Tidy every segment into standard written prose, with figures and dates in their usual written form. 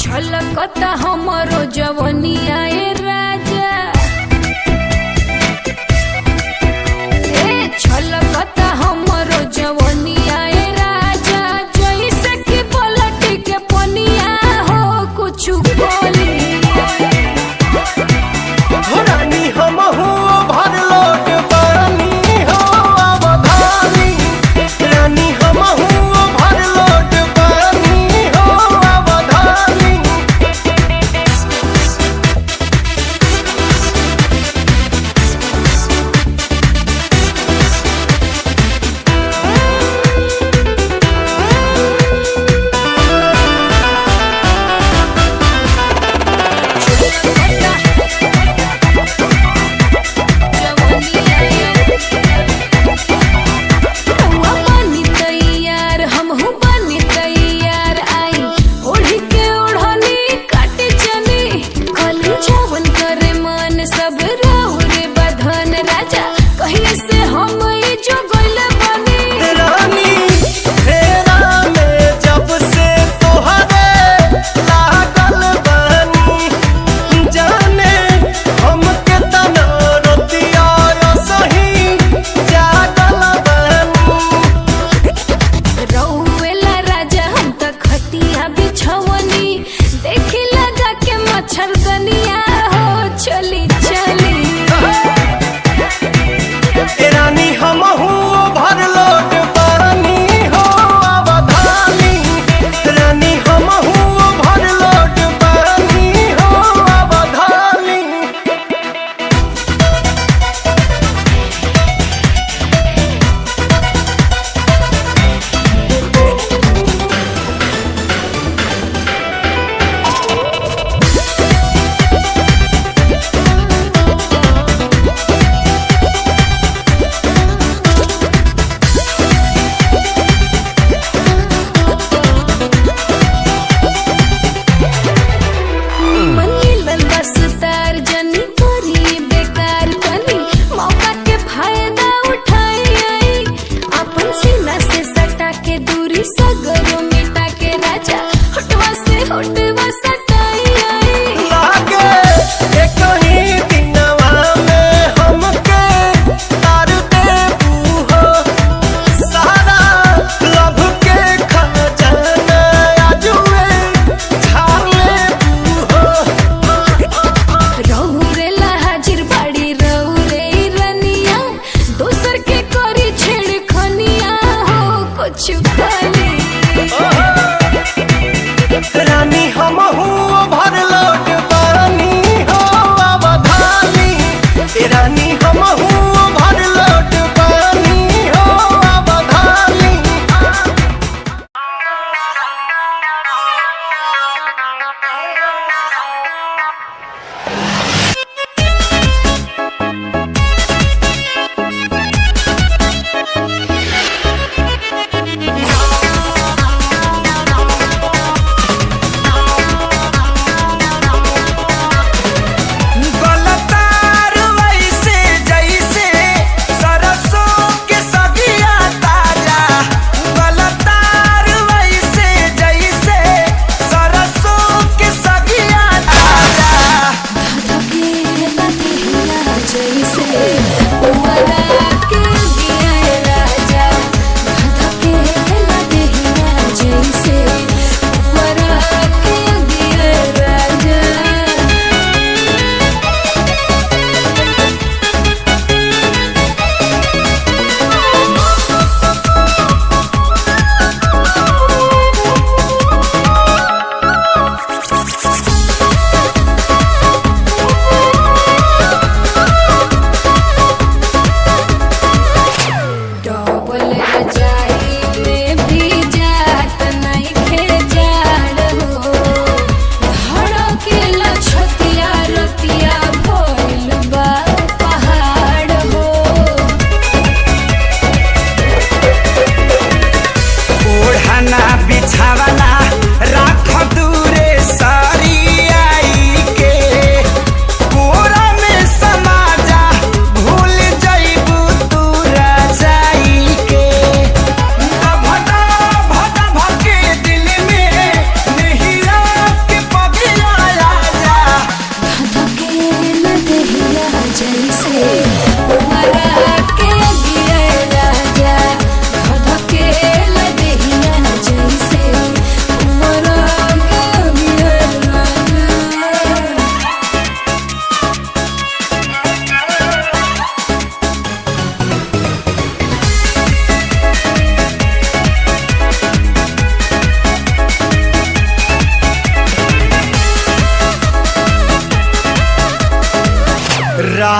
छलकता हमरो जवनिया ए राजा, छलकता हमरो जवनिया ए राजा, जैसे कि पलट के पनिया हो कुछ बोली। रानी हमहू भर लोट पानी हो अवधानी, रानी हमहू भर लोट पानी हो अवधानी। सब राहु रे बधन राजा, कहिए से हम जो गइल बनी। रानी फेरा में जब से तोहरे लागल बनी, जाने हमके तना रतिया सही जागल बनी। रउएला राजा हम त खटिया बिछवनी, देखी लगा के मच्छरदनिया हो चली चली। रानी हमहू भर लोट पानी हो अवधानी, रानी हमहू भर लोट पानी हो अवधानी।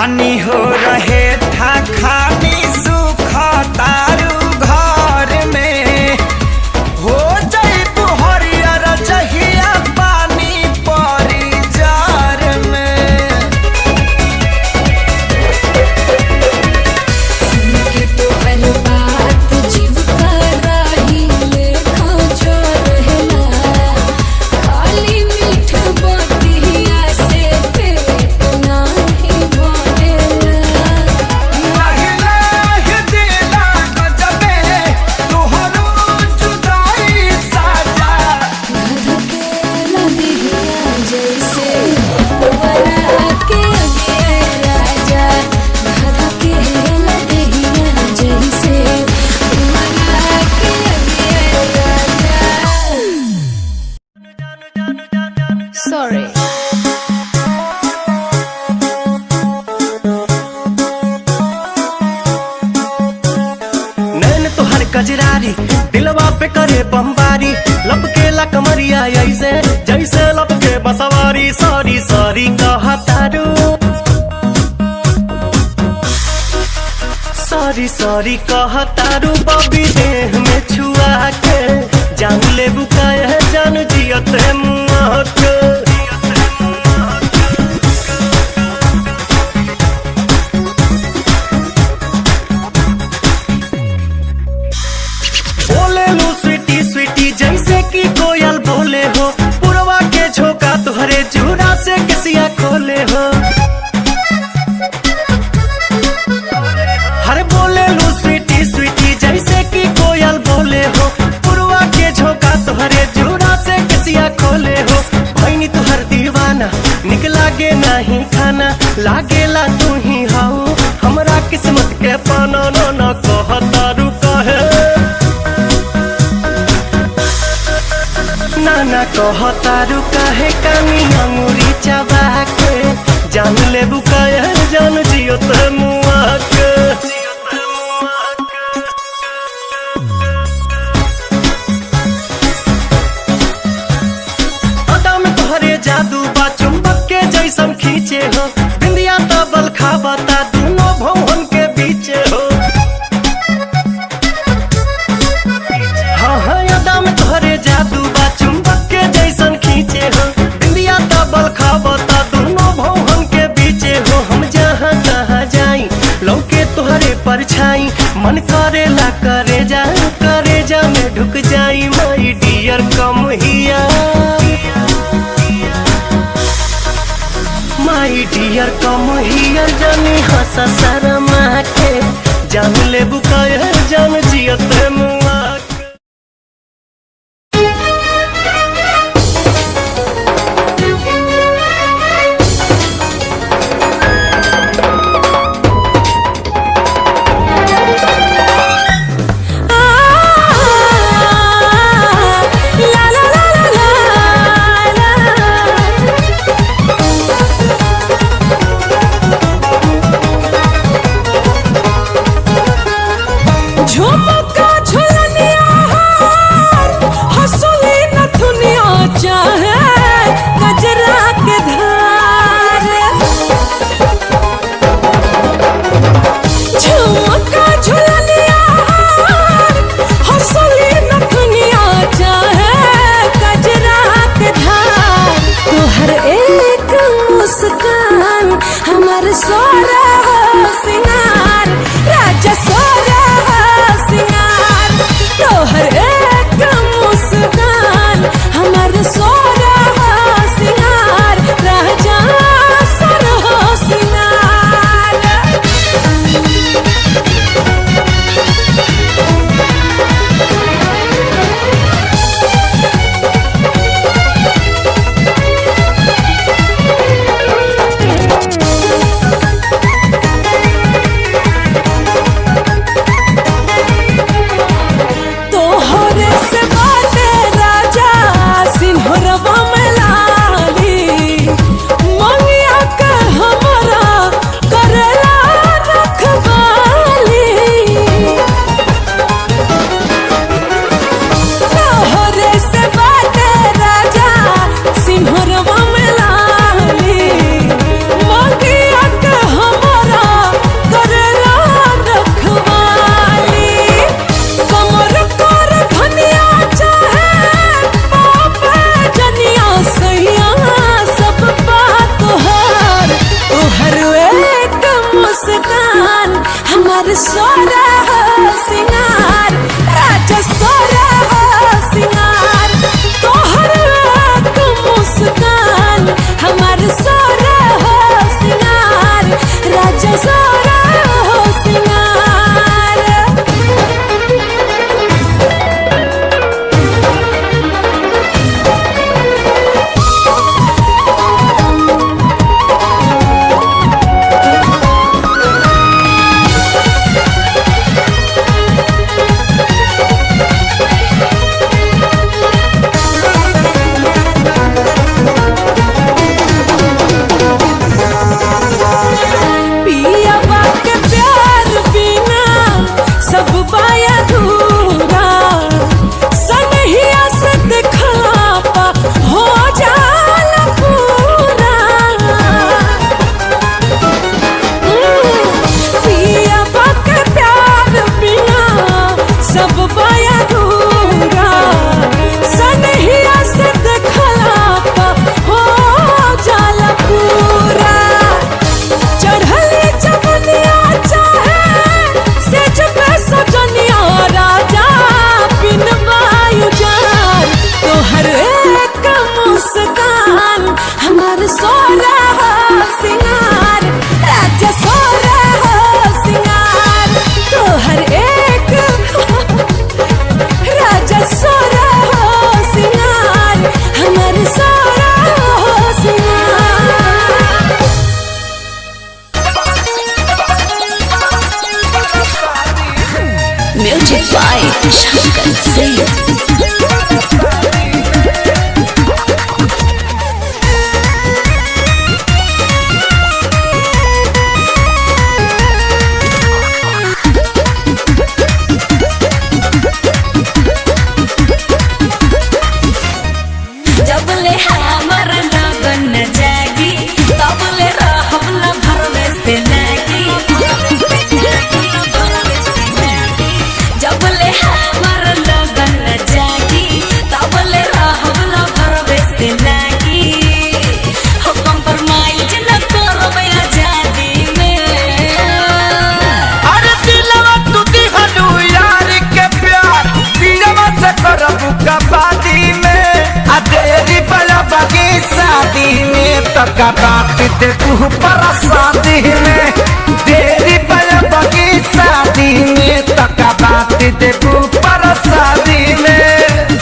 रानी हो रहे था खानी सुख तारू घर में हो जाई हरियर जहिया पानी परी जार में। सुन के तोहर बात जीव कराही लेखा जो रहेला, खाली मीठ बतिया से पेट नाही भरेला। लाहि लाहि दिला गजबे तोहरो जुदाई साजा। धधकेला दिहिया जैसे पुअरा के अगे राजा, धधकेला दिहिया जैसे पुअरा के अगे राजा। Sorry. नैन तोहर कजरारी दिलवा पे करे बमबारी, लपकेला कमरिया ऐसे जैसे लपके बसवारी। सॉरी सॉरी कहतारू, सॉरी सॉरी कहतारू बबी देह में छुआ के जान ले बुकाए जान जियत मुआ के। बोले लू स्वीटी स्वीटी जैसे कि कोयल बोले हो, पुरवा के झोंका तुहरे जूरा से किसिया खोले हो। हर बोले लू स्वीटी स्वीटी जैसे कि कोयल बोले हो, पुरवा के झोंका तुहरे जूरा से किसिया खोले हो। भैनी तुहर दीवाना निक लागे नहीं खाना, लागेला तू ही हाउ हमरा किस्मत के पाना। न कहतारू कहे नाना कहतारू काहे कानी अंगूरी चबा के जान ले बुकाए जान जियो ते मुआ के। अदा में तोहरे जादू बा चुंबक के जैसन खींचे हो, बिंदिया तबल खाबता दोनों भवन के बीचे हो। हाँ हाँ अदा में तोहरे जादू बा चुंबक के जैसन खींचे हो, बिंदिया तबल खाबता दोनों भवन के बीचे हो। हम जहाँ तहाँ जाई लौके तोहरे परछाई, मन करेला करे जा में ढुक जाई। माई डियर कम हिया, माई डियर कम हियर जानी हंसा शर्मा के जान ले बुकाए जान जियत मुआ के। झुमका तका बात दे तू परसादी में तेरी बगी शादी में तका बात दे तू परसादी में।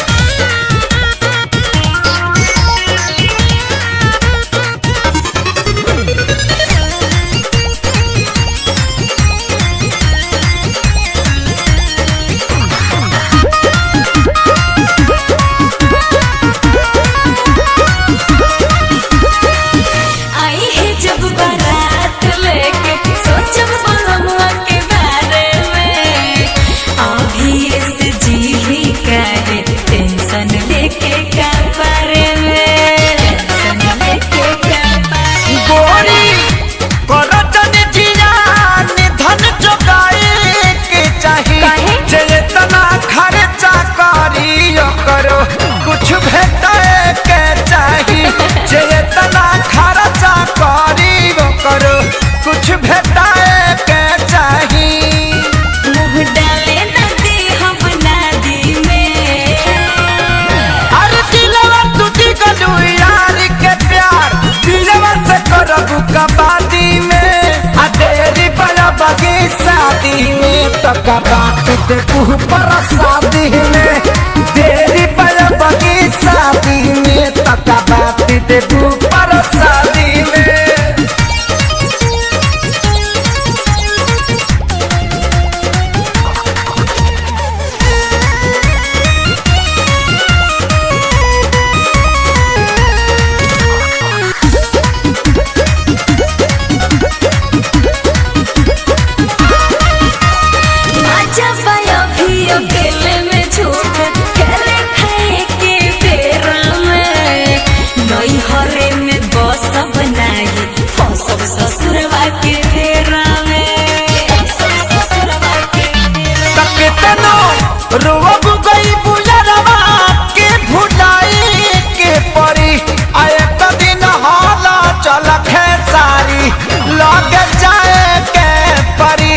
कुछ भेटाए के चाहिए जेतना खर्चा करी वो करो कुछ भेटाए के चाहिए। मुँह डाले नदी हम नदी में अरे दिलवा टूटी गलू यार के प्यार दिलवा से करबू कबादी में आ तेरी बड़ा बगी शादी में तो कबात दे तू परसादी में तेरी बड़ा बगी शादी में तका बात दे तू परसादी में। अकेले में झूठ खेले खाए के बेरा में नई हरे में बस बनाई सब ससुरवा के फेरा में ससुरवा के तकेतनो रोब गई बुलरवा के भुलाई के परी आए दिन हाला चल खेसारी लग जाए के परी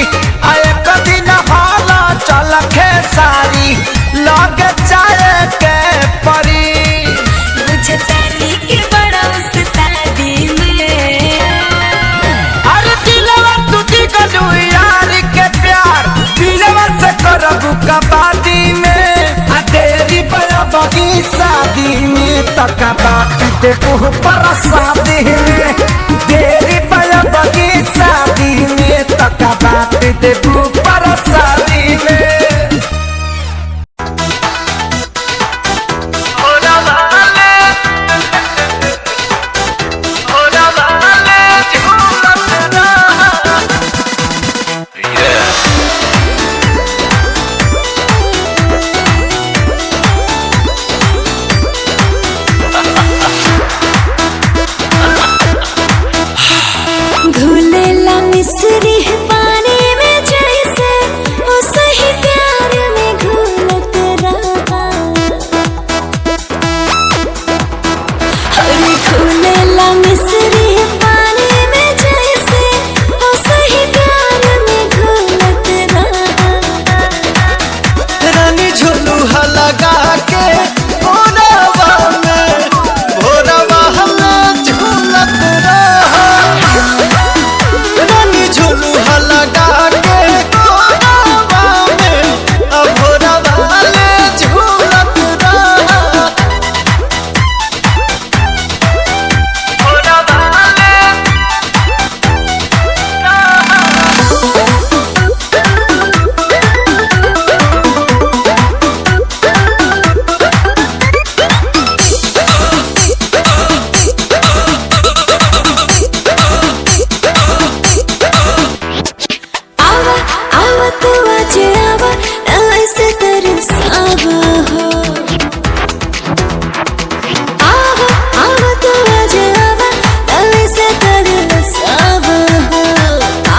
आए दिन हाला चल खेसारी लग जाए के परी बुझतानी के बड़ा उस्तादी में अरे दिलवा टूटी गलू यार के प्यार दिलवा से करबू कबादी में आ तेरी बड़ा बगी शादी में तका बात दे तू परसादी में तेरी बड़ा बगी शादी में तका बात दे तू परसादी में। घुलेला मिस्री पानी में जैसे वो सही प्यार में घुलत रहा अरे घुलेला मिस्री पानी में जैसे वो सही प्यार में घुलत रहा रानी झुलुहा लगा के भोरवा में भोरवा हमें झूलत रहा रानी झुलुहा लगा के भोरवा में भोरवा ले झूलत रहा भोरवा ले आवा आवा तू आज आवा ऐसे तरसावा हो आवा आवा तू आज आवा ऐसे तरसावा हो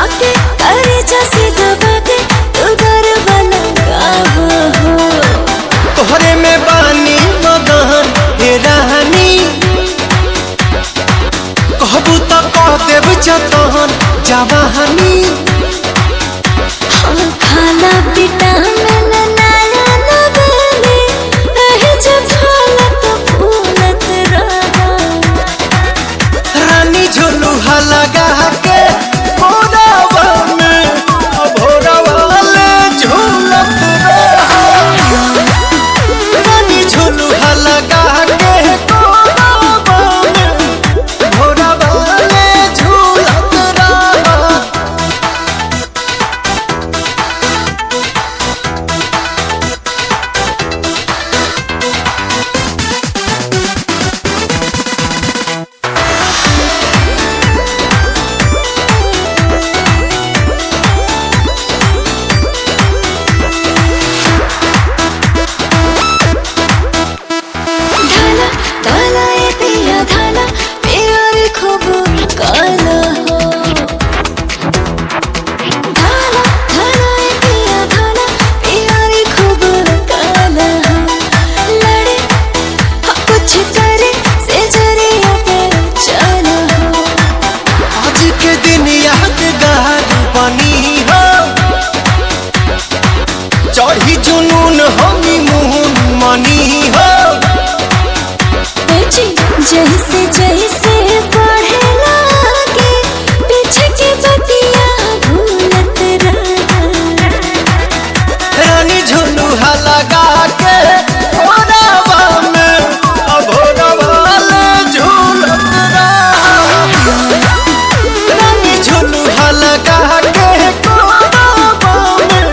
आके करे जैसे दबा के तू गरबा लगावा हो तोहरे में बानी मगन हे रानी कहबू तो कह देव जतन जवानी खाना विटामिन नया नबने रहे जब फूलत फूलत रहा रानी से जैसे बढ़े लागे पीछे की बतिया भूलत रहा। रानी झुलुहा लगा के भोरवा में भोरवा ले झूलत रहा। रानी झुलुहा लगा के भोरवा में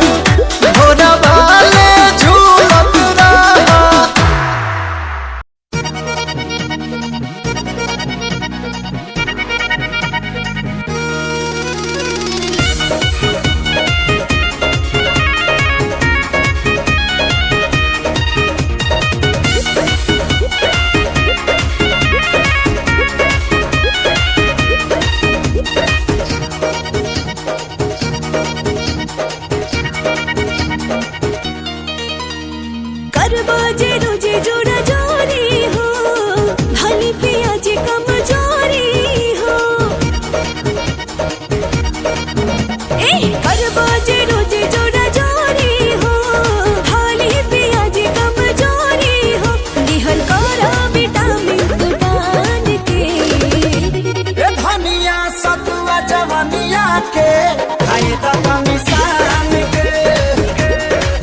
भोरवा ले झूलत रहा। करबो जे रोजे जोड़ा जोरी हो भली पिया जी कमजोरी हो। ए करबो जे रोजे जोड़ा जोरी हो भली पिया जी कमजोरी हो। दिहल करो विटामिन दुकान के ए धनिया सतुआ जवनिया के खाए त निशान के।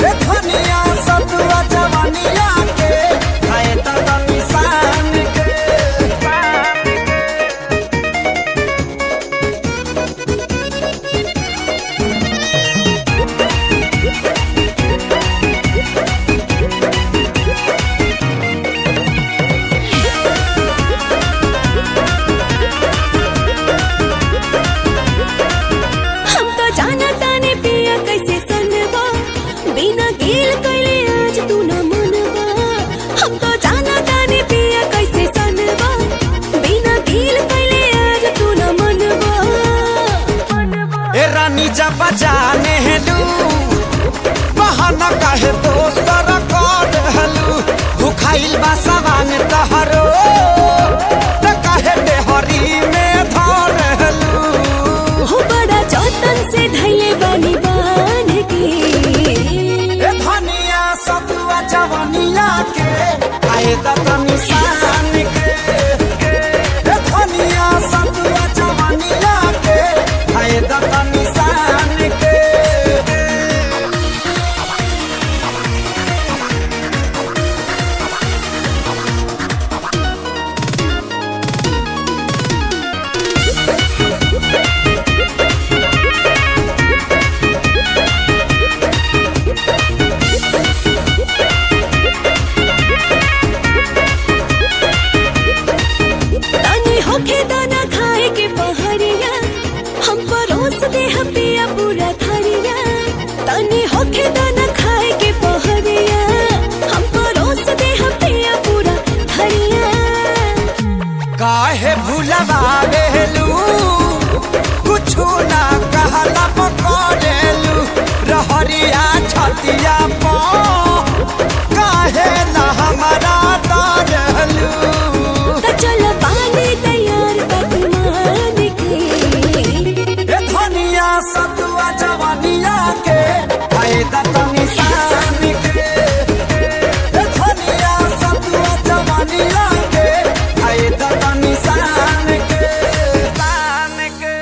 ए धनिया सतुआ जवनिया के खाए त निशान के। हम तो जाना ताने पिया कैसे सनबा बिना गिल कैले आज तू न मनबा। हम तो जाना ताने पिया कैसे सनबा बिना गिल कैले आज तू न मनबा। ए रानी जब जाने हेलू बहाना काहे दोसर कर हेलू। भूखाइल बा सवान तहरो त काहे देहरी में धर हेलू। हो बड़ा जतन से धैले बानी बान के ए धनिया सतुआ जवनिया के खाए त निशान के। ए धनिया सतुआ जवनिया के खाए त निशान के। तनी होखे दाना खाए के पहरिया हम परोस दे पिया पूरा थरिया। तनी होखे दाना खाए के पहरिया हम परोस दे पिया पूरा थरिया। काहे भूलवा बेलू कुछु ना कहला पकड़ेलू। रहरिया छतिया पो काहे ना हमारा डरेलू। त चल पानी तैयार पकवान के ए धनिया सतुआ जवनिया के खाए त निशान के। ए धनिया सतुआ जवनिया के खाए त निशान के। निशान के।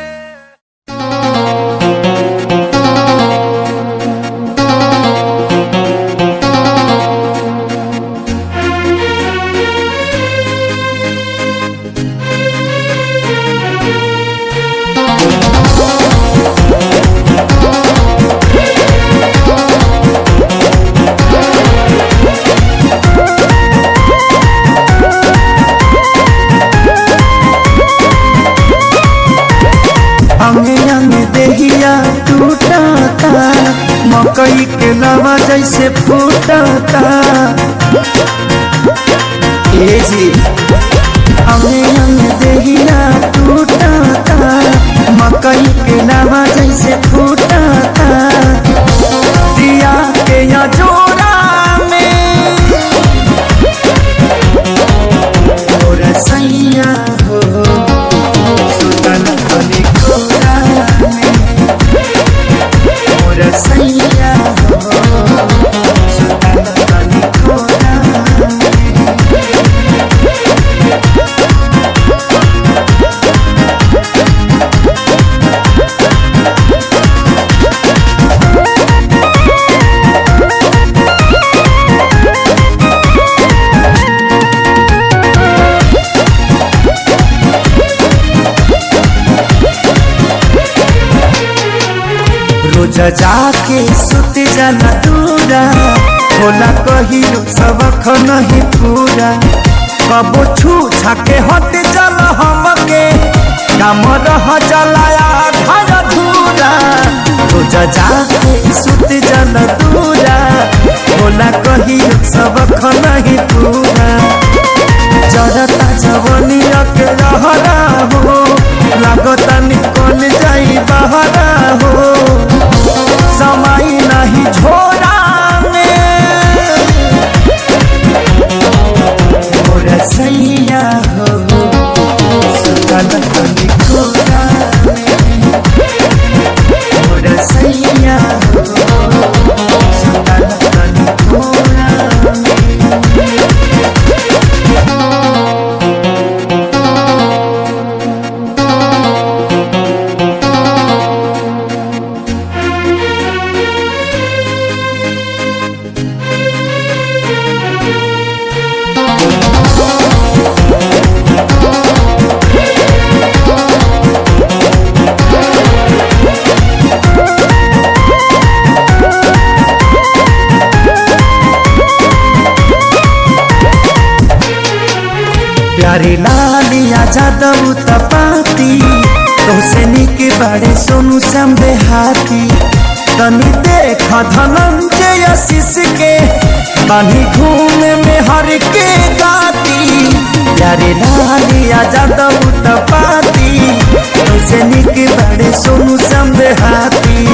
अंगे अंगे देहिया टूटता मकई के लवा जैसे फूटता। ए जी अंगे अंगे देहिया टूटता मकई के लवा जैसे फूटता। दिया के या जोड़ा में और सैया हो सुतन बनी कोरा में और सैया हो सुतन बनी कोरा में। रोज जाके सुत जाना दूरा होला कहियो सबक नहीं पूरा कबो छू छाके हट जल हमके काम रह जलाया घर धूरा रोज जाके सुत जाना दूरा होला कहियो सबक नहीं पूरा जरता जवनिया के रहरा हो लागता निकल जाई बहरा हो समय नहीं झोरा में मोरा सैया हो सुतल तनी कोरा में मोरा सैया हो सुतल तनी कोरा में प्यारे लालिया जादव तपाती तोसे निक बड़े सोनू श्याम देहाती तनी देख धनंजय आशीष के बानी घूमे में हर के गाती प्यारे लालिया जादव तपाती तोसे निक बड़े सोनू श्याम देहाती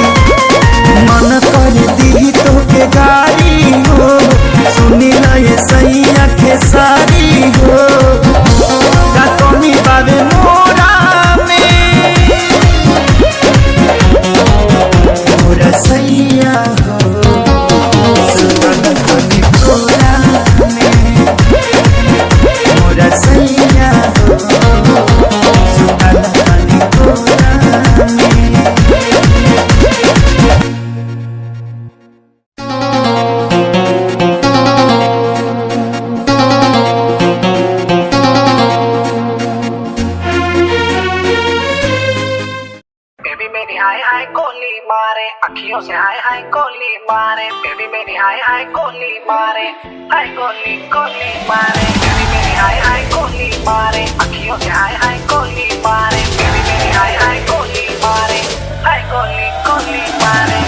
मन कर दी तो के गाड़ी हो सुनी ना ये सैया खेसारी हो का कमी बाबे मोरा में मोरा सैया हो सुतल तनी कोरा में मोरा सैया हो सुतल तनी कोरा में अखियों से हाय हाय कोली मारे बेबी मेरी हाय हाय कोली मारे हाय कोली कोली मारे बेबी मेरी हाय हाय कोली मारे अखियों से हाय हाय कोली मारे बेबी मेरी हाय हाय कोली मारे हाय कोली कोली मारे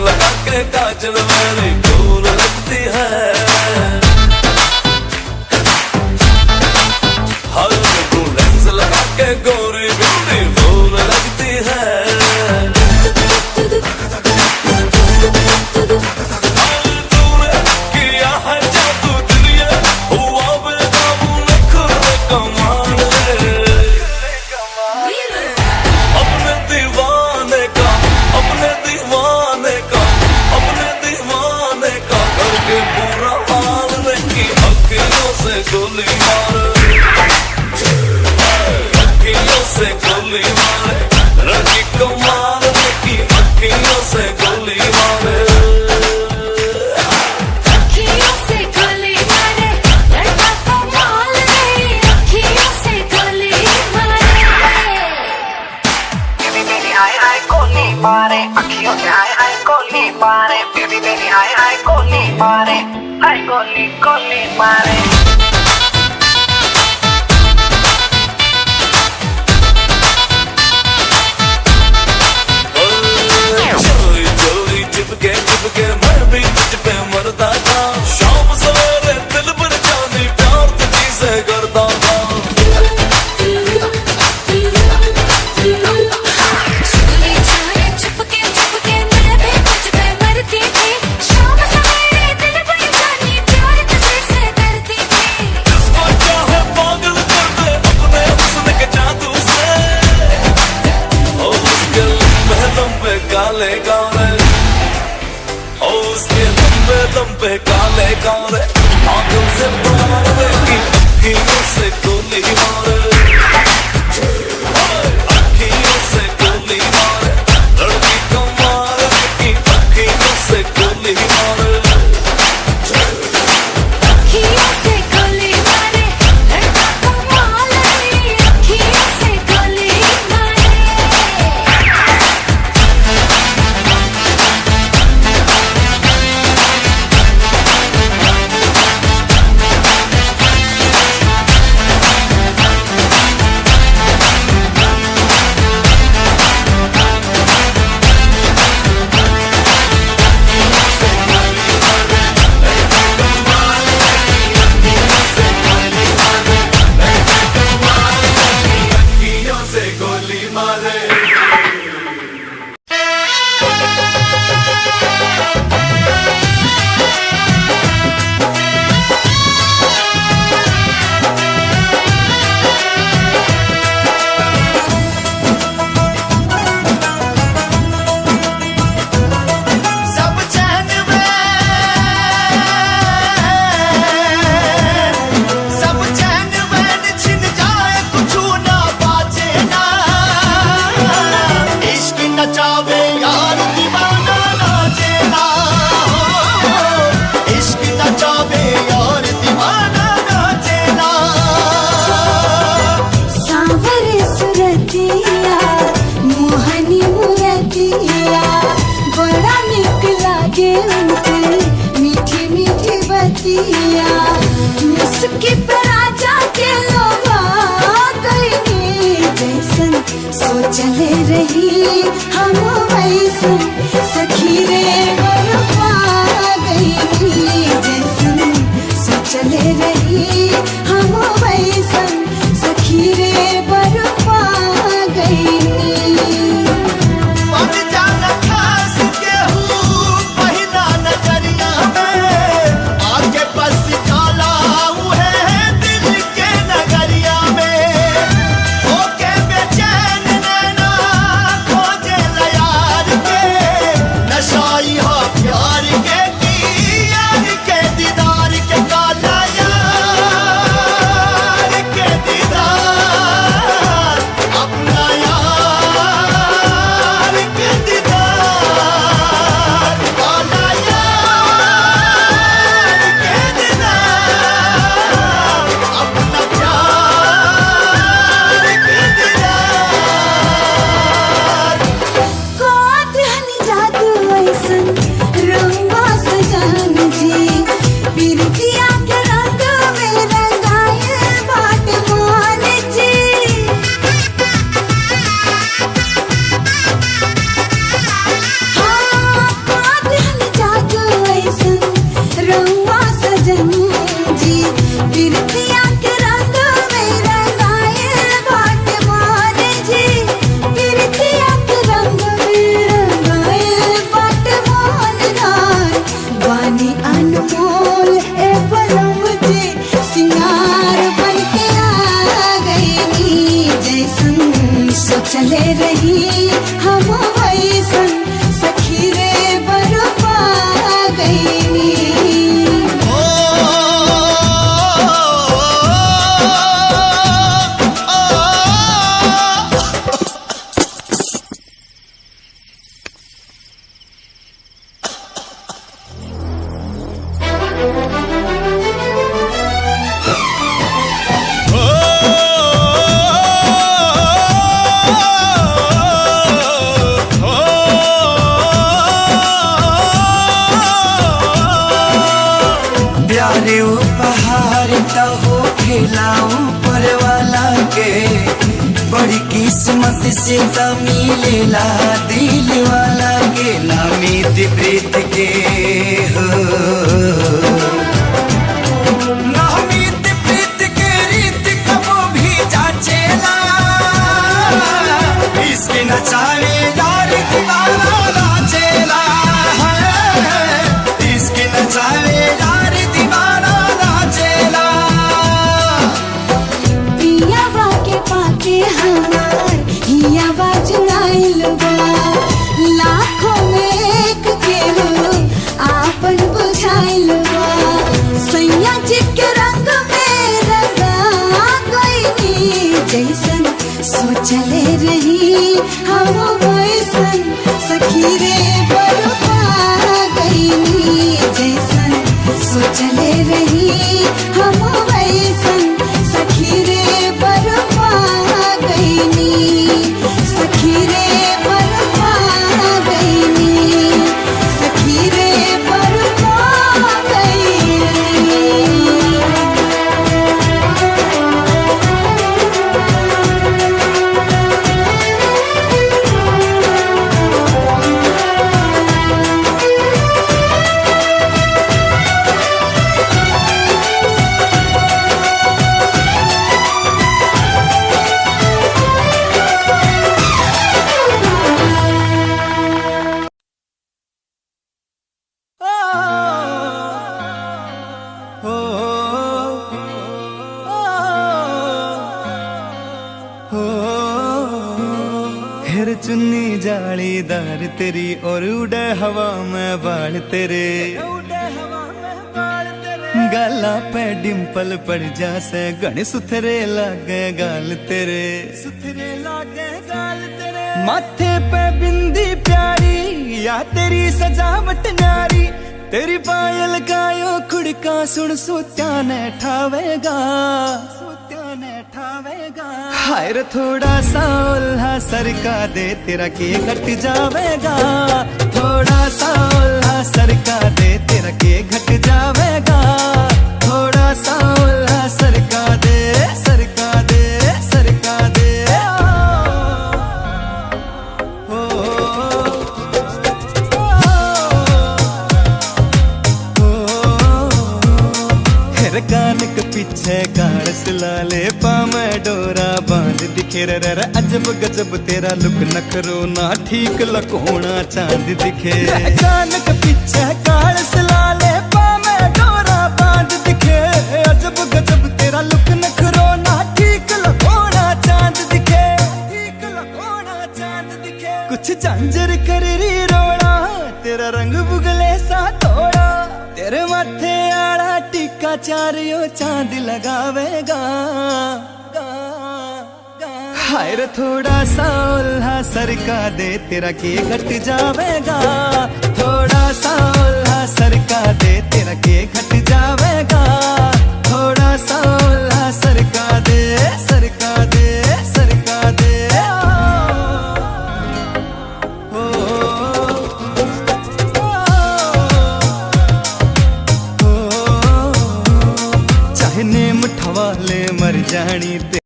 लगा के काजल वाली गोर लगती है गोरी ब्यूटीफुल लगती है तूने किया है जादू दुनिया हुआ बेकाबू नखरे कमाल अपने दीवाने का करके बुरा हाल नहीं अखियों से गोली मार से गोली मारे लड़की को मारने की अखियों से गोली मारे अखियों से गोली मारे लड़का को माल नहीं अखियों से गोली मारे बेबी मेरी हाय हाय कोली मारे अखियों से हाय हाय कोली मारे बेबी मेरी हाय हाय कोली मारे हाय कोली कोली मारे चिपके मैं भी तुझ पे मरता था शाम सवेरे दिल पर जानी प्यार तुझी से करता था चुपके मैं भी तुझ पे मरती थी शाम सवेरे दिल पर जानी प्यार तुझे से करती थी जिसको चाहे पागल कर दे अपने हुस्न के जादू से और उसके लंबे काले गाने उसके लंबे काले काले आंखों से मारने की अखियों से गोली मारे अखियों से गोली मारे लड़की को मारने की अखियों से गोली मारे अखियों से गोली मारे मिलेला ऊपर वाला के, बड़ी किस्मत से त मिलेला दिल वाला के, ना मीत प्रीत के हो, ना मीत प्रीत के रीत कबो भी जाचेला, इसके नचावे यार दीवाना नाचेला, इसके नचावे यार दीवाना नाचेला। पियावा के पाके हमार हियावा जुड़ाइल बा, लाखों में एक के हो आपन बुझाइल बा, सैया जी के रंग में रंगा गइनी, जैसन सोचले रही हम वैसन सखी रे बरपा गइनी, जैसन सोचले रही हम वैसन सखी रे बरपा गइनी, सखी रे बरपा गइनी, सखी रे बरपा गइनी। हेर चुन्नी जालीदार तेरी और उड़े हवा में बाल तेरे, गाला पे डिम्पल पड़ जासे गण सुथरे लागे गाल तेरे, सुथरे लागे गाल तेरे, माथे पे बिंदी प्यारी या तेरी सजावट न्यारी, तेरी पायल गायो खुड़का सुन सुत्या ने ठावेगा, सुत्या ने ठावेगा, हाय रे थोड़ा सा उल्हा सरका दे तेरा के घट जावेगा, थोड़ा सा उल्हा सरका दे तेरा के घट जावेगा, थोड़ा सा उल्हा सरका दे, सरका दे, सरका दे, ओ, हेर कान के पीछे गाड़स लाले पामे डोरा बांध दिखे रे रे, अजब गजब तेरा लुक नखरो ना ठीक लकोना चांद दिखे, कान के पीछे गाड़स लाले पामे डोरा बांध दिखे, अजब गजब तेरा लुक नखरो ना ठीक लकोना चांद दिखे, ठीक लकोना चांद दिखे, कुछ झांझर कर री रोड़ा तेरा रंग बुगले सा थोड़ा, तेरे माथे आड़ा टीका चारियो चांद लगावेगा, हाय रे थोड़ा सा उल्हा सरका दे तेरा के घट जावेगा, थोड़ा सा उल्हा सरका दे तेरा के घट जावेगा, थोड़ा सा उल्हा सरका दे, सरका दे, सरका दे, ओ, चाहे नेम ठवाले मर जानी ते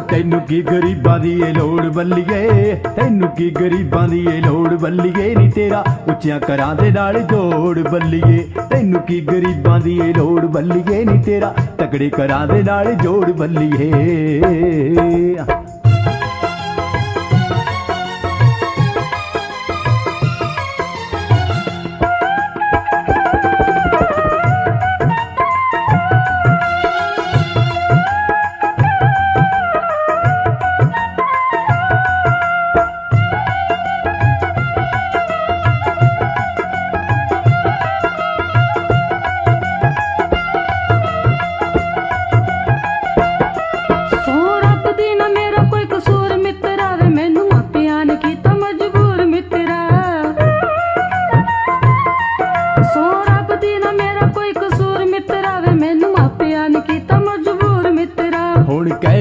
ਤੈਨੂੰ ਕੀ ਗਰੀਬਾਂ ਦੀ ਏ ਲੋੜ ਬੱਲੀਏ, ਤੈਨੂੰ ਕੀ ਗਰੀਬਾਂ ਦੀ ਏ ਲੋੜ ਬੱਲੀਏ, ਨੀ ਤੇਰਾ ਉੱਚਿਆਂ ਘਰਾਂ ਦੇ ਨਾਲ ਜੋੜ ਬੱਲੀਏ, ਤੈਨੂੰ ਕੀ ਗਰੀਬਾਂ ਦੀ ਏ ਲੋੜ ਬੱਲੀਏ, ਨੀ ਤੇਰਾ ਤਕੜੇ ਘਰਾਂ ਦੇ ਨਾਲ ਜੋੜ ਬੱਲੀਏ।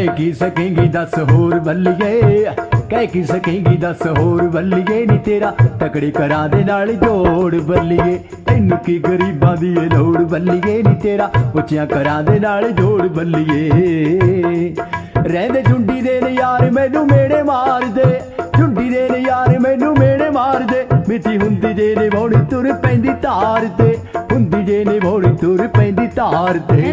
कह की सकेंगी दस होर बल्लिए कह की सकेंगी दस होर बल्लिए नी तेरा तकड़ी करा दे नाल जोड़ बल्लिए तैनू की गरीबां दी ए लोड़ बल्लिए नी तेरा उच्चियां करा दे नाल जोड़ बल्लिए रहंदे झुंडी दे ने यार मैनू मेड़े मार दे झुंडी दे ने यार मैनू मेड़े मार दे मिठी हुंदी जे ने भौणी तुर पैंदी तार ते हुंदी जे ने भौणी तुर पैंदी तार ते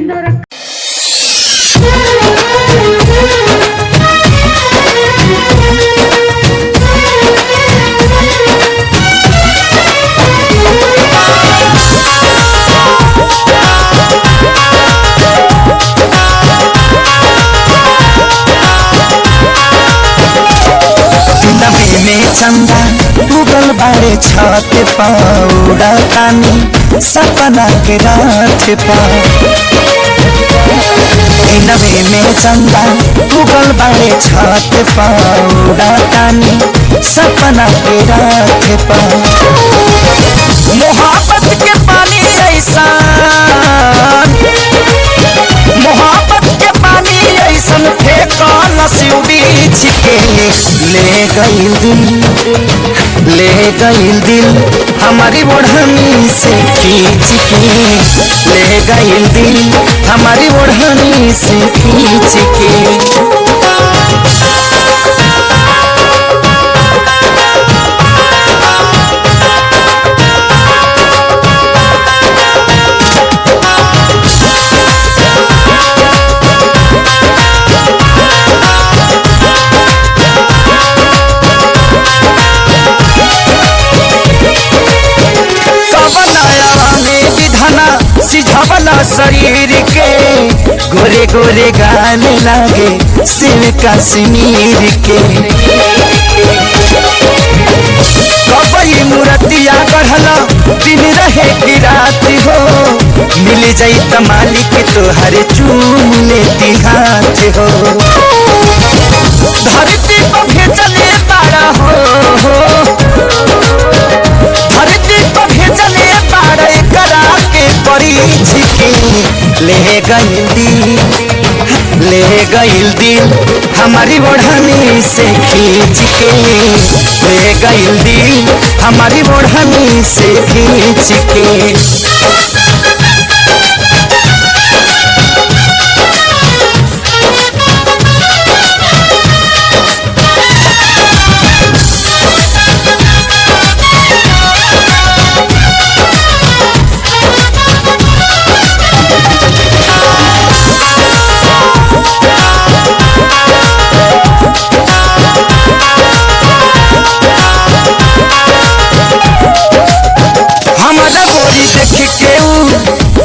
में चंदा उगल बाड़े छत पाउडा तानी सपना के रात पा नवे में चंदा उगल बाड़े छत पाउडा तानी सपना के रात पा मोहब्बत के पानी ऐसा मोहब्बत के पानी ऐसन फेंका नसीबी छिके ले गईल दिल हमारी ओढ़नी से खींच के ले गईल दिल हमारी ओढ़नी से खींच के सिझवला शरीर के गोरे गोरे गाने लागे सिर कश्मीर के कबई मूर्तिया गढ़ला दिन रहे की रात हो मिल जाई त मालिक तोहर चूम लेती हाथ हो धरती पर भेजले तारा हो धरती पर भेजले तारा करा के परीछ के ले गईल दिल हमारी ओढ़नी से खींच के ले गईल दिल हमारी ओढ़नी से खींच के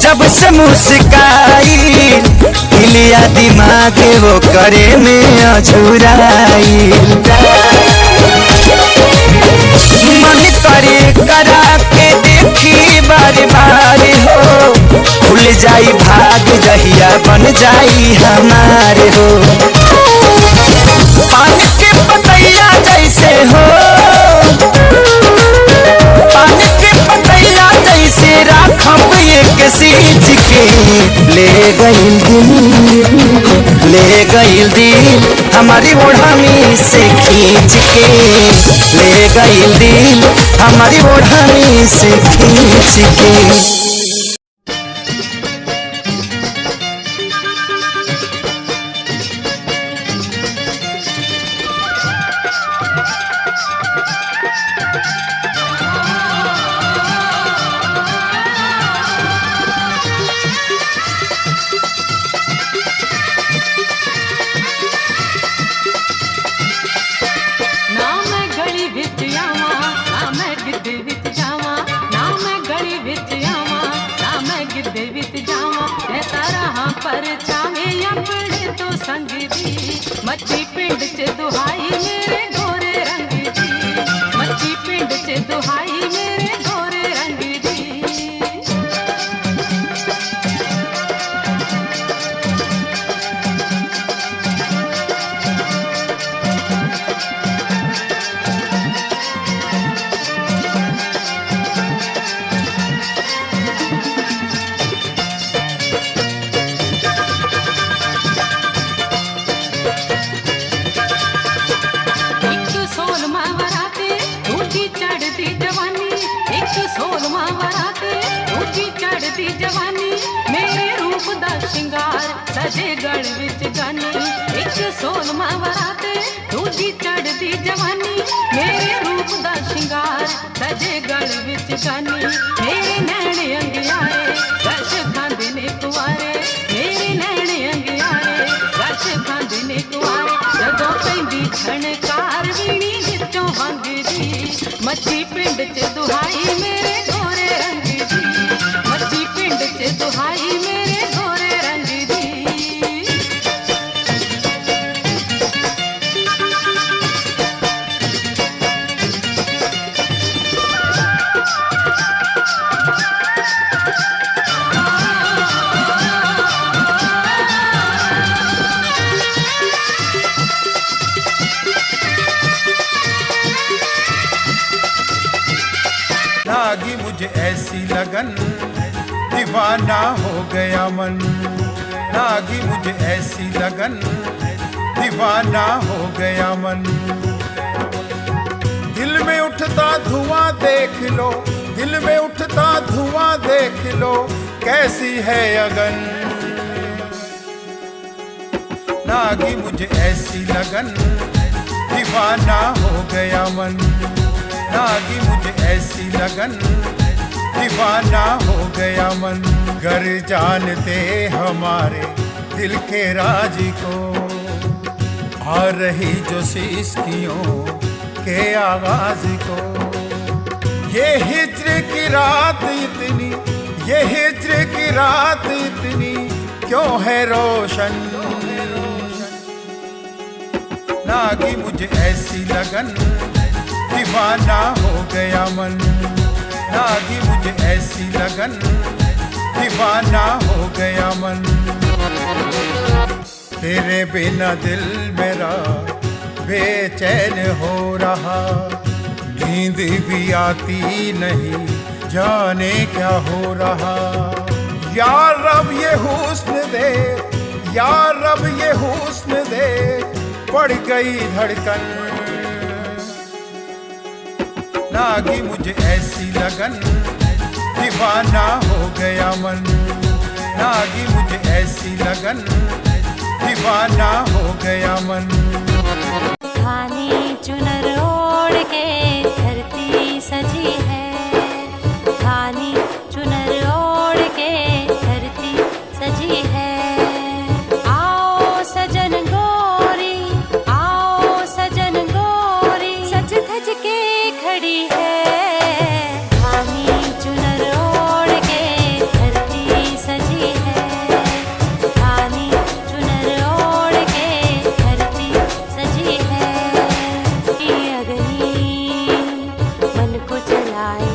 जब से मुस्काई हिलिया दिमाग वो करे में अझुराई मन करे करा के देखी बार बार हो खुल जाई भाग जहिया बन जाई हमारे हो पानी के पतैया जैसे हो पानी के पतैया जैसे राखब एक सींच के ले गईल दिल हमारी ओढ़नी से खींच के ले गईल दिल हमारी ओढ़नी से खींच के मच्छी पिंड च दुहाई मेरे गोरे रंग दी मच्छी पिंड च दुहाई मेरे गोरे रंग दी श्रृंगार सजे गढ़ विच गानी एक सोलमा वराते दूजी चढ़दी जवानी मेरे रूप दा श्रृंगार सजे गढ़ विच गानी मेरे नैण अंगियारे रश खांदे ने कुआरे मेरे नैण अंगियारे रश खांदे ने कुआरे जदों पैंदी छणकार वीणी विचों वंगदी मच्छी पिंड च दुहाई मेरे गोरे रंग दी मच्छी पिंड च दुहाई मेरे गोरे रंग दी लागी मुझे ऐसी लगन दीवाना हो गया मन लागी मुझे ऐसी लगन दीवाना हो गया मन दिल में उठता धुआं देख लो दिल में उठता धुआं देख लो कैसी है अगन लागी मुझे ऐसी लगन दीवाना हो गया मन लागी मुझे ऐसी लगन दीवाना हो गया मन घर जानते हमारे दिल के राज को आ रही जो सिसकियों के आवाज को ये हिज्र की रात इतनी ये हिज्र की रात इतनी क्यों है रोशन लागी मुझे ऐसी लगन दीवाना हो गया मन लागी मुझे ऐसी लगन दीवाना हो गया मन तेरे बिना दिल मेरा बेचैन हो रहा नींद भी आती नहीं जाने क्या हो रहा यार रब ये हुस्न दे यार रब ये हुस्न दे पड़ गई धड़कन लागी मुझे ऐसी लगन दीवाना हो गया मन लागी मुझे ऐसी लगन दीवाना हो गया मन धानी चुनर ओढ़ के धरती सजी है धानी चुनर ओढ़ के धरती सजी है आओ सजन गोरी आओ सजन गोरी सज धज के खड़ी है धानी चुनर ओढ़ के धरती सजी है धानी चुनर ओढ़ के धरती सजी है ये अग्नि मन को जलाए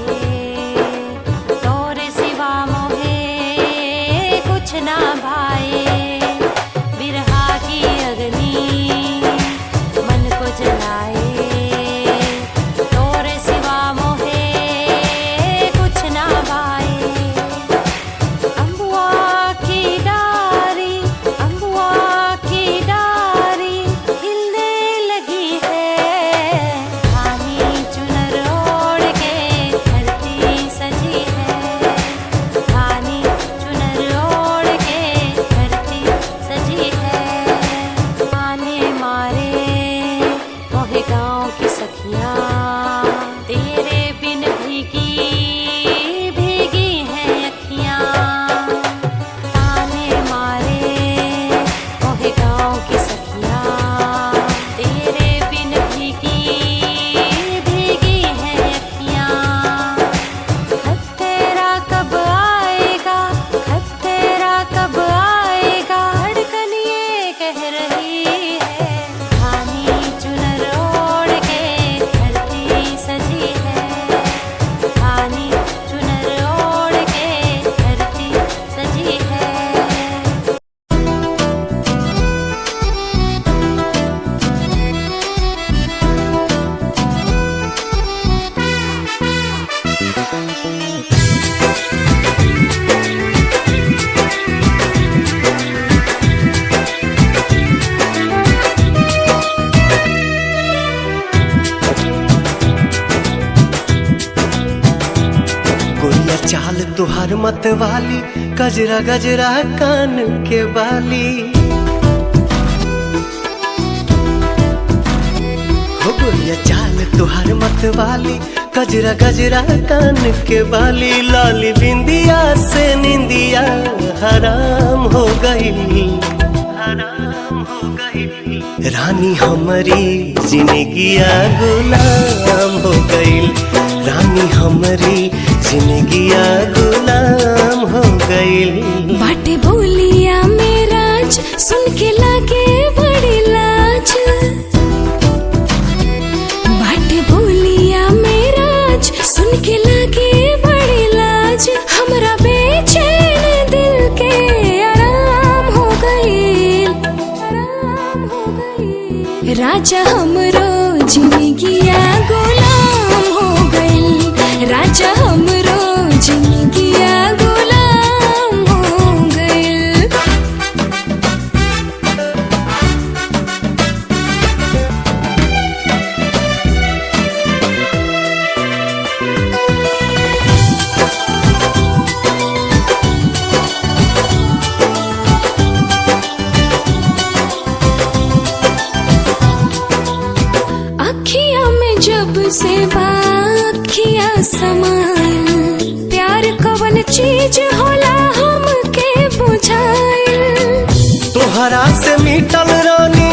तोरे सिवा मोहे कुछ ना भाए बिरहा की अग्नि मन को जलाए तोरे सिवा मोहे कुछ ना भाए अम्बुआ की डारी खिलने लगी है धानी चुनर ओढ़ के धरती सजी है धानी चुनर ओढ़ के धरती तुहार मत वाली गजरा गजरा कान के बाली हो गोरिया चाल तुहार मत वाली गजरा गजरा कान के बाली लाली बिंदिया से निंदिया हराम हो गई रानी हमारी जिंदगिया गुलाम हो गई रानी हमारी जिंदगिया गुलाम हो गई बाटे बोलिया मेराज सुन के लागे बड़ी लाज बाटे बोलिया मेराज सुन के लागे बड़ी लाज हमरा बेचैन दिल के आराम हो गई राजा हमरो जिंदगिया गुलाम हो गई राजा हमरो जिंदगिया गुलाम हो गई अखियां में जब से बाखियां समाइल प्यार कवन चीज होला हमके बुझाइल तोहरा से मिटल रानी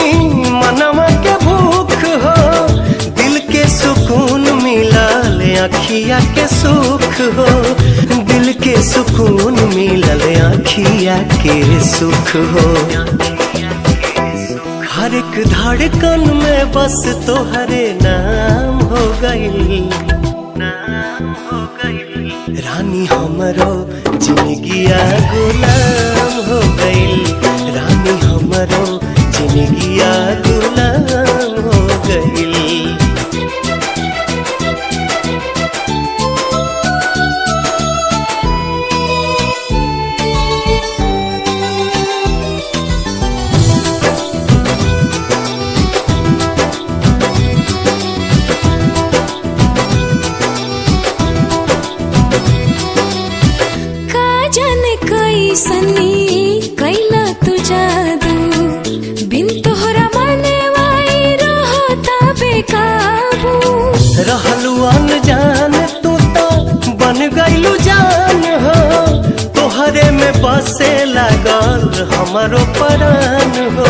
मनवा के भूख हो दिल के सुकून मिलल अखिया के सुख हो दिल के सुकून मिलल अखिया के सुख हो हर एक धड़कन में बस तोहरे नाम हो गई रानी हमरो जिंदगिया गुलाम हो गई रानी हमरो जिंदगिया गुलाम हो गई सनी कैला तू जादू बिन तोहरा माने वाई रहता बेकाबू रहलू अनजान तू तो बन गईलू जान हो तोहरे में बसे लागल हमारो परान हो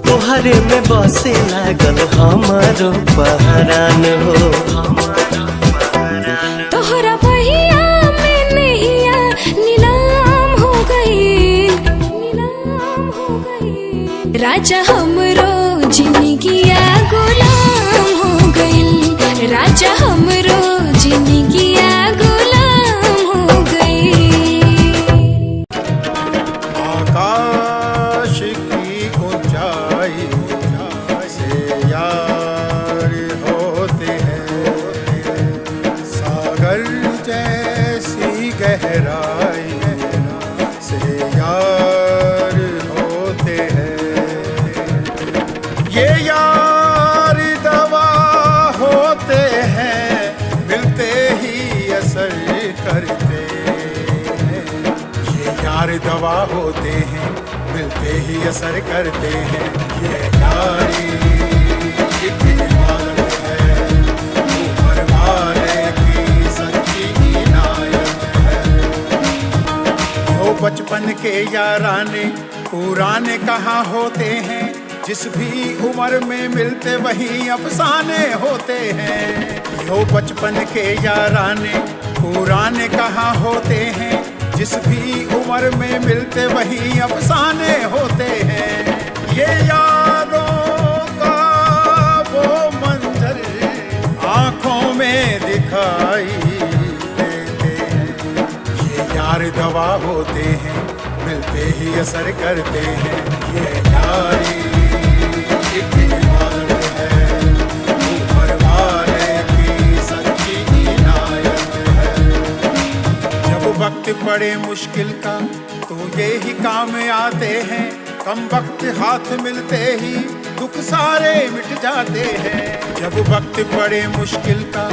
तोहरे में बसे लागल हमारो परान हो तोहरा बहिया में नैया नीलाम हो गई राजा हमरो जिंदगिया गुलाम हो गई राजा हमरो जिंदगिया गुलाम हो गई आकाश की ऊंचाई से यार होते हैं सागर जैसी गहराई से यार होते हैं ये यार दवा होते हैं मिलते ही असर करते हैं ये यार दवा होते हैं मिलते ही असर करते हैं ये यारी एक इबादत है ऊपर वाले की सच्ची इनायत है जो बचपन के याराने पुराने कहाँ होते हैं जिस भी उम्र में मिलते वही अफसाने होते हैं यो बचपन के याराने पुराने कहाँ होते हैं जिस भी उम्र में मिलते वही अफसाने होते हैं ये यारों का वो मंजर आँखों में दिखाई देते हैं ये यार दवा होते हैं मिलते ही असर करते हैं ये यारी एक इबादत है ऊपर वाले की सच्ची इनायत है जब वक्त पड़े मुश्किल का तो ये ही काम आते हैं कम वक्त हाथ मिलते ही दुख सारे मिट जाते हैं जब वक्त पड़े मुश्किल का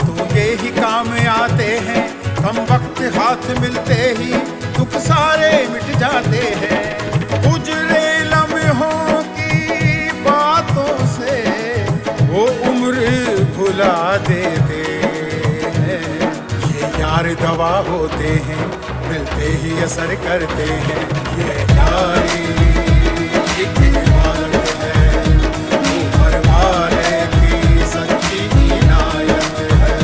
तो ये ही काम आते हैं कम वक्त हाथ मिलते ही दुख सारे मिट जाते हैं। गुजरे लम्हों की बातों से वो उम्र भुला देते हैं। ये यार दवा होते हैं, मिलते ही असर करते हैं। ये यारी एक इबादत है, ऊपर वाले की सच्ची इनायत है।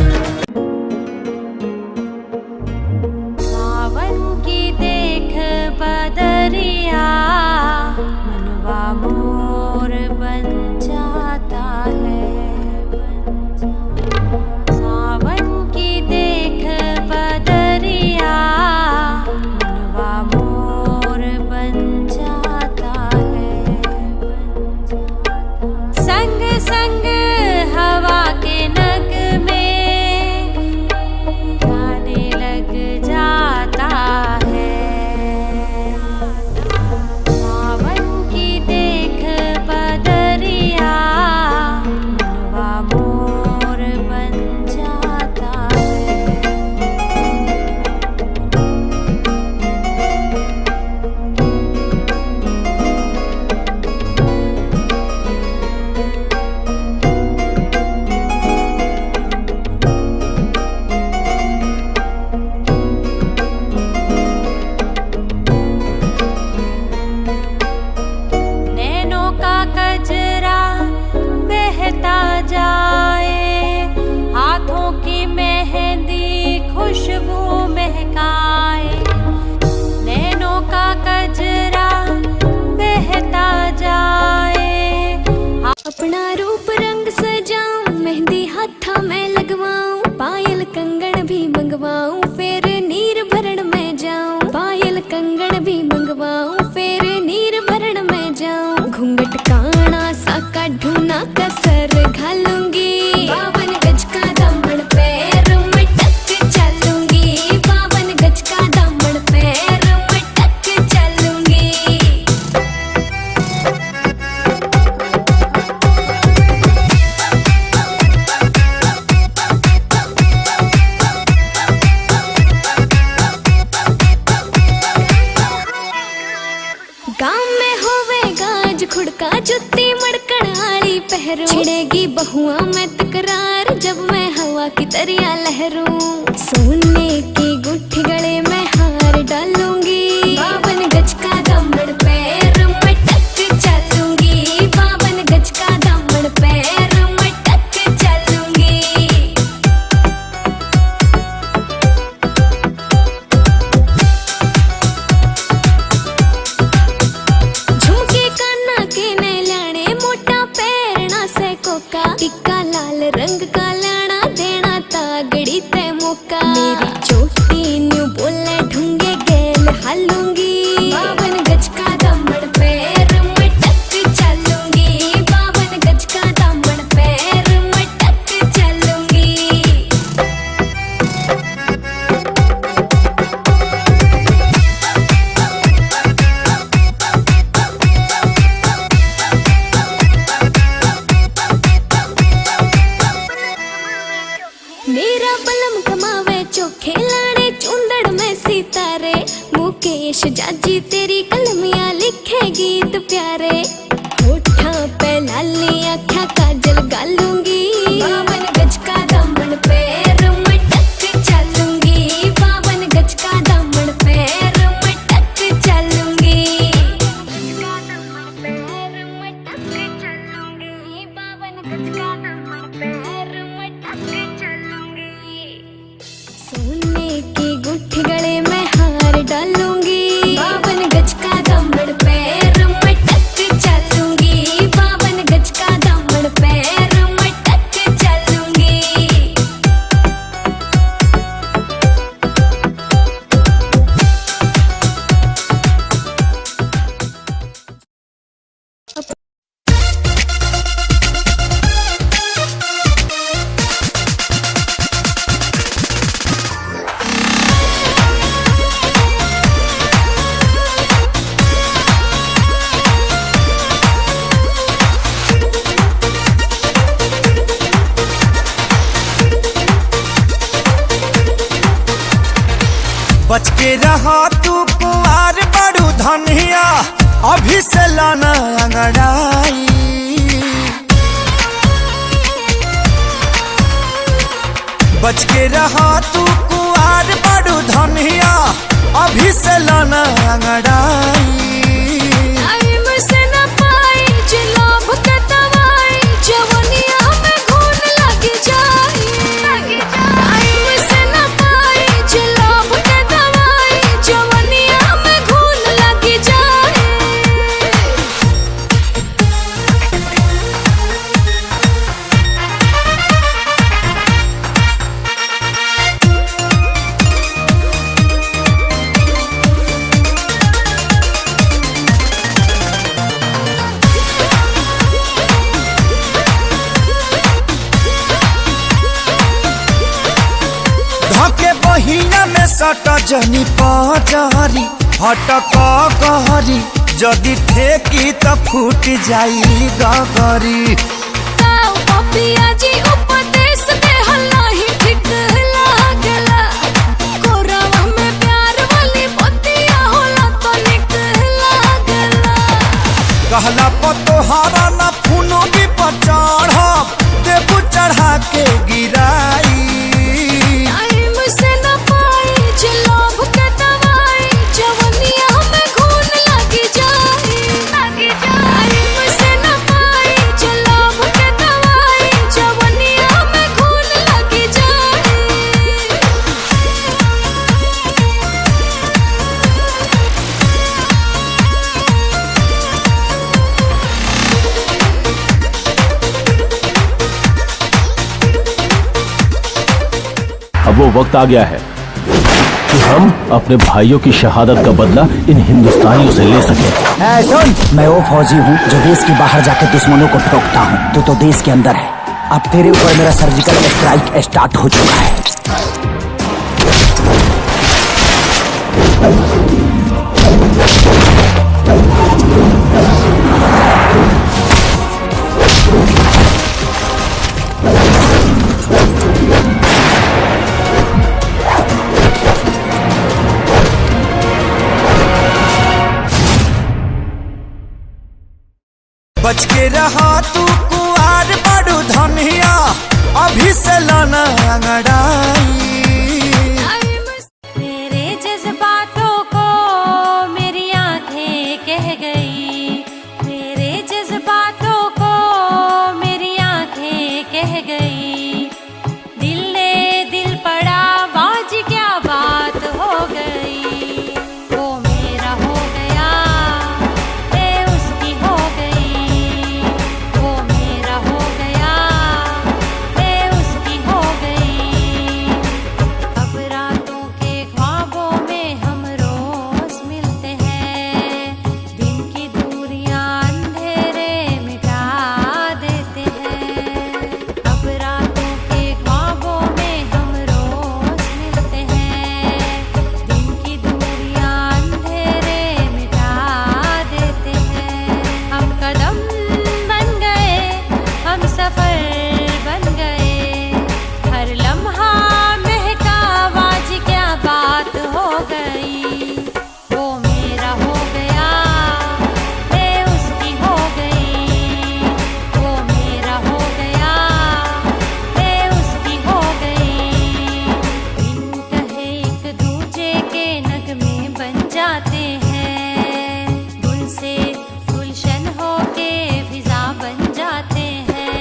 सावन की देख बदरिया मनवा मोर बन जाता है। सावन की देख बदरिया मनवा मोर बन जाता है। संग संग हवा के नग में गाने लग जाता है। सावन की देख बदरिया मनवा मोर बन जाता है। नैनों का कजरा बहता जाए, हाथों की मेहंदी खुशबू महकाए। नैनों का कजरा बहता जाए, अपना रूप रंग सजाऊं, मेहंदी हाथा में लगवाऊं, पायल कंगन भी मंगवाऊं, फिर नीर भरण में जाऊं। पायल कंगन भी मंगवाऊं, फिर नीर भरण में जाऊं। घूंघट काना सा काढूं ना कसर घालूंगी, 52 गज का दामन पैर मटक चलूंगी। 52 गज का दामन पैर मटक चलूंगी। गाँव में होवेगा आज खुड़का, जुत्ती मड़कण आली पहरू। छिड़ेगी बहुआ में तकरार, जब मैं हवा की तरिया लहरूं। सोने की गुट्ठी गले में हार डालूंगी, 52 गज का दामन पैर मटक चलूंगी। 52 गज का दामन पैर मटक चलूंगी। झुमके काना के ने लाने, मोटा पैरना से कोका। टिक्का लाल रंग का लाना, देना तागड़ी ते मौका। मेरी चोटी न्यू बोले ढूंगे गेल हालूंगी, 52 गज का दामन पैर मटक चलूंगी। 52 गज का दामन पैर मटक चलूंगी। मेरा बलम कमावे चोखे लाने, चुंदड़ में सितारे। मुकेश जाजी तेरी कलमियां लिखे गीत प्यारे। होठा पे लाली आँखा काजल गालूंगी, 52 गज का दामन पैर मटक चलूंगी। 52 गज का दामन पैर मटक चलूंगी। 52 गज का दामन पैर मटक चलूंगी। सोने की गुट्ठी गले में हार डालूंगी, 52 गज का दामन पैर मटक चलूंगी। बच के रहा तू कुंवार बड़ू धनिया, अभी से लाना अंगड़ाई। बच के रहा तू कुंवार बड़ू धनिया, अभी से लाना अंगड़ाई। महीना में सट जनी पजारी हटक कहरी, जदि ठेकी त फूट जाई गगरी। कहला पतोहारा न फूनो भी पचढ़ देबू चढ़ा के गिराई। अब वो वक्त आ गया है कि हम अपने भाइयों की शहादत का बदला इन हिंदुस्तानियों से ले सकें। सुन, मैं वो फौजी हूँ जो देश के बाहर जाकर दुश्मनों को ठोकता हूँ। तू तो देश के अंदर है। अब तेरे ऊपर मेरा सर्जिकल स्ट्राइक स्टार्ट हो चुका है। बच के रहा तू कुंवार बड़ू धनिया, अभी से लाना अंगड़ाई। मेरे जज्बातों को मेरी आंखें कह गई, मेरे जज्बातों को मेरी आंखें कह गई। दिल ने दिल पड़ा बाज क्या बात हो गई। वो मेरा हो गया, मैं उसकी हो गई। वो मेरा हो गया, मैं उसकी हो गई। अब रातों के ख्वाबों में हम रोज मिलते हैं, दिन की दूरियां अंधेरे मिटा देते हैं। अब रातों के ख्वाबों में हम रोज मिलते हैं, दिन की दूरियां अंधेरे मिटा देते हैं। हम कदम बन गए, हम सफर बन गए, हर लम्हा महका आवाज क्या बात हो गई। वो मेरा हो गया, मैं उसकी हो गई। वो मेरा हो गया, मैं उसकी हो गई। बिन कहे एक दूजे के नगमे बन जाते हैं, गुल से गुलशन होके फिजा बन जाते हैं।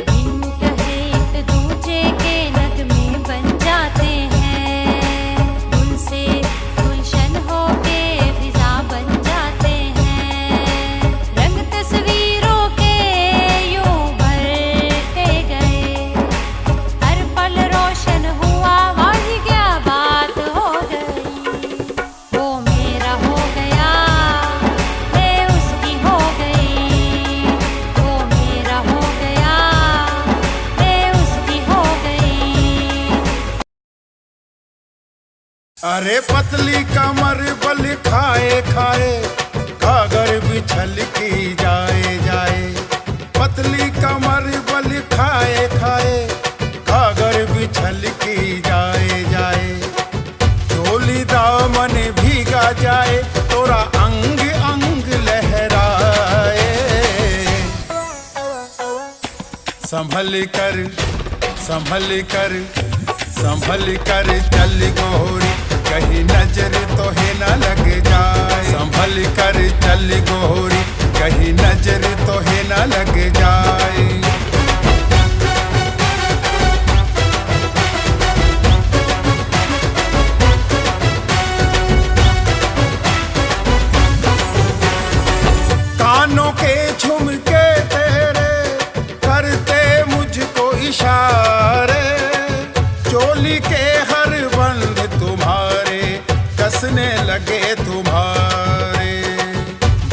बिन कहे एक दूजे के नगमे बन जाते हैं, गुल से गुलशन होके फिजा बन जाते हैं। रंग तस्वीरों के यूं भरते गए, हर पल रोशन हुआ आज क्या बात हो गई। वो मेरा हो गया, मैं उसकी हो गई। वो मेरा हो गया, मैं उसकी हो गई। अरे पतली कमर बल खाए खाए, कागर बिछल की जाए जाए। पतली कमर बल खाए खाए, कागर बिछल की जाए जाए। चोली संभल कर चल गोरी, कहीं नजर तो है न लग जाए। संभल कर चल गोरी, कहीं नजर तो है न लग जाए। कानों के झुमके तेरे करते मुझको इशारे, चोली के हर बंद तुम्हारे कसने लगे तुम्हारे।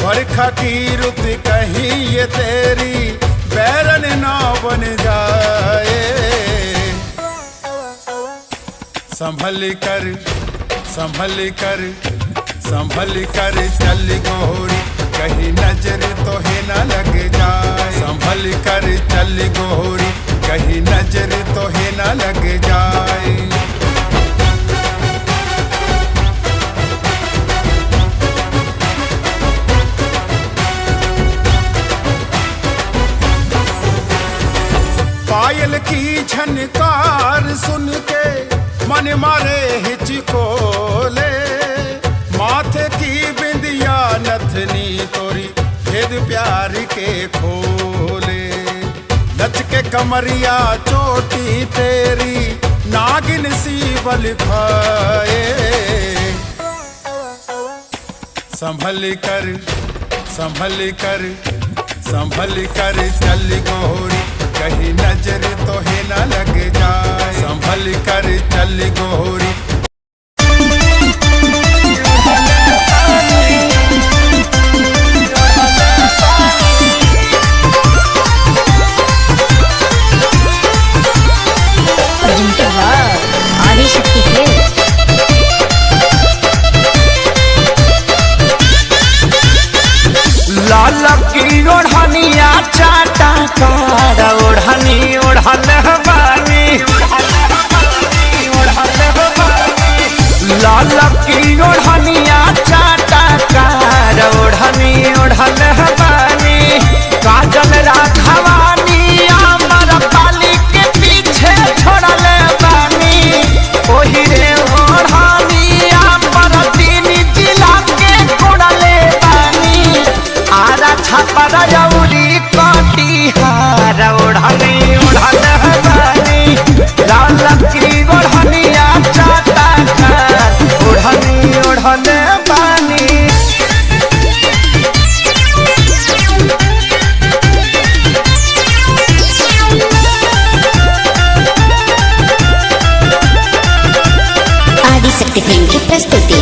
बरखा की रुत कहीं ये तेरी बैरन ना बन जाए। संभल कर चल गोरी, कहीं नजर तो है न लग जाए। संभल कर चल गोरी, कहीं नजर तो है न लग जाए। पायल की झनकार सुन के मन मारे हिचकोले, माथे की बिंदिया नथनी तोरी भेद प्यार के खोले। नच के कमरिया चोटी तेरी नागिन सी बल खाए। संभल कर चल गोरी, कहीं नजर तो है न लग जाए। संभल कर चल गोरी। आदिशक्ति है। लाल की ओढ़निया चाटा कार ओढ़नी ओढ़ल बानी। लाल की ओढ़निया चाटा कार ओढ़नी ओढ़ल बानी। काजल राघवानी अमर पाली के पीछे छोड़ल बानी। ओही रे ओढ़नी अमर तीन जिला के कोड़ले बानी। आरा छापर जौरी कटिहार ओढ़नी ओढ़ल बानी। लाल की ओढ़निया चाटा कार ओढ़नी ओढ़ल बानी। आदिशक्ति फिल्म की प्रस्तुति।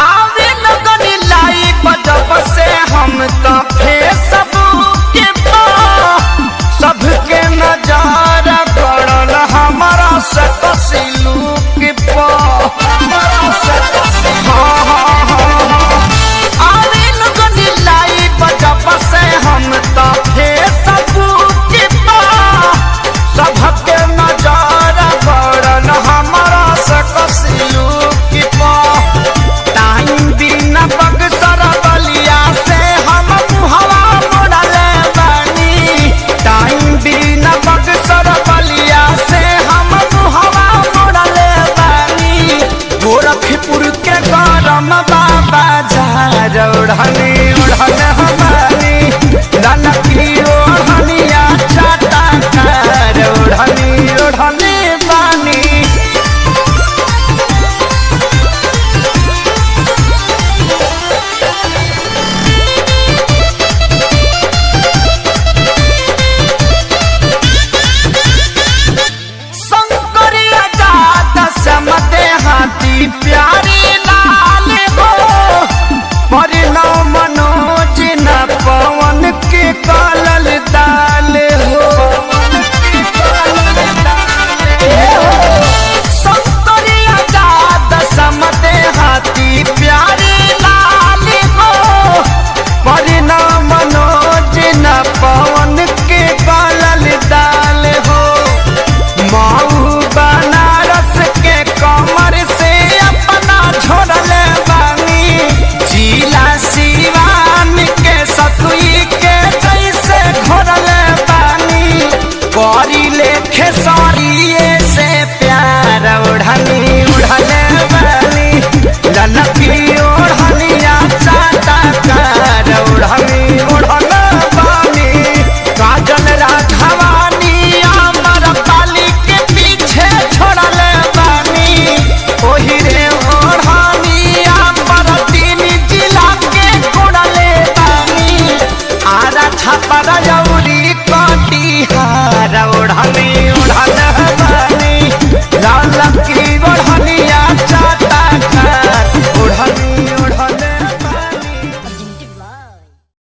आवे लगनी लाई बजब से हम तो फेसबुक पे सबके नजर पड़ल हमारा से कसिलुक पे। आवे लगनी लाई बजब से हम तो फेसबुक पे सबके नजर पड़ल हमारा से कसिलुक पे। टाइम दिन बक्सर बलिया से हम मुहवा मोड़ल बानी। टाइम दिन बक्सर बलिया से हम मुहवा मोड़ल बानी। गोरखपुर के गरम बाबा जार ओढ़नी ओढ़ल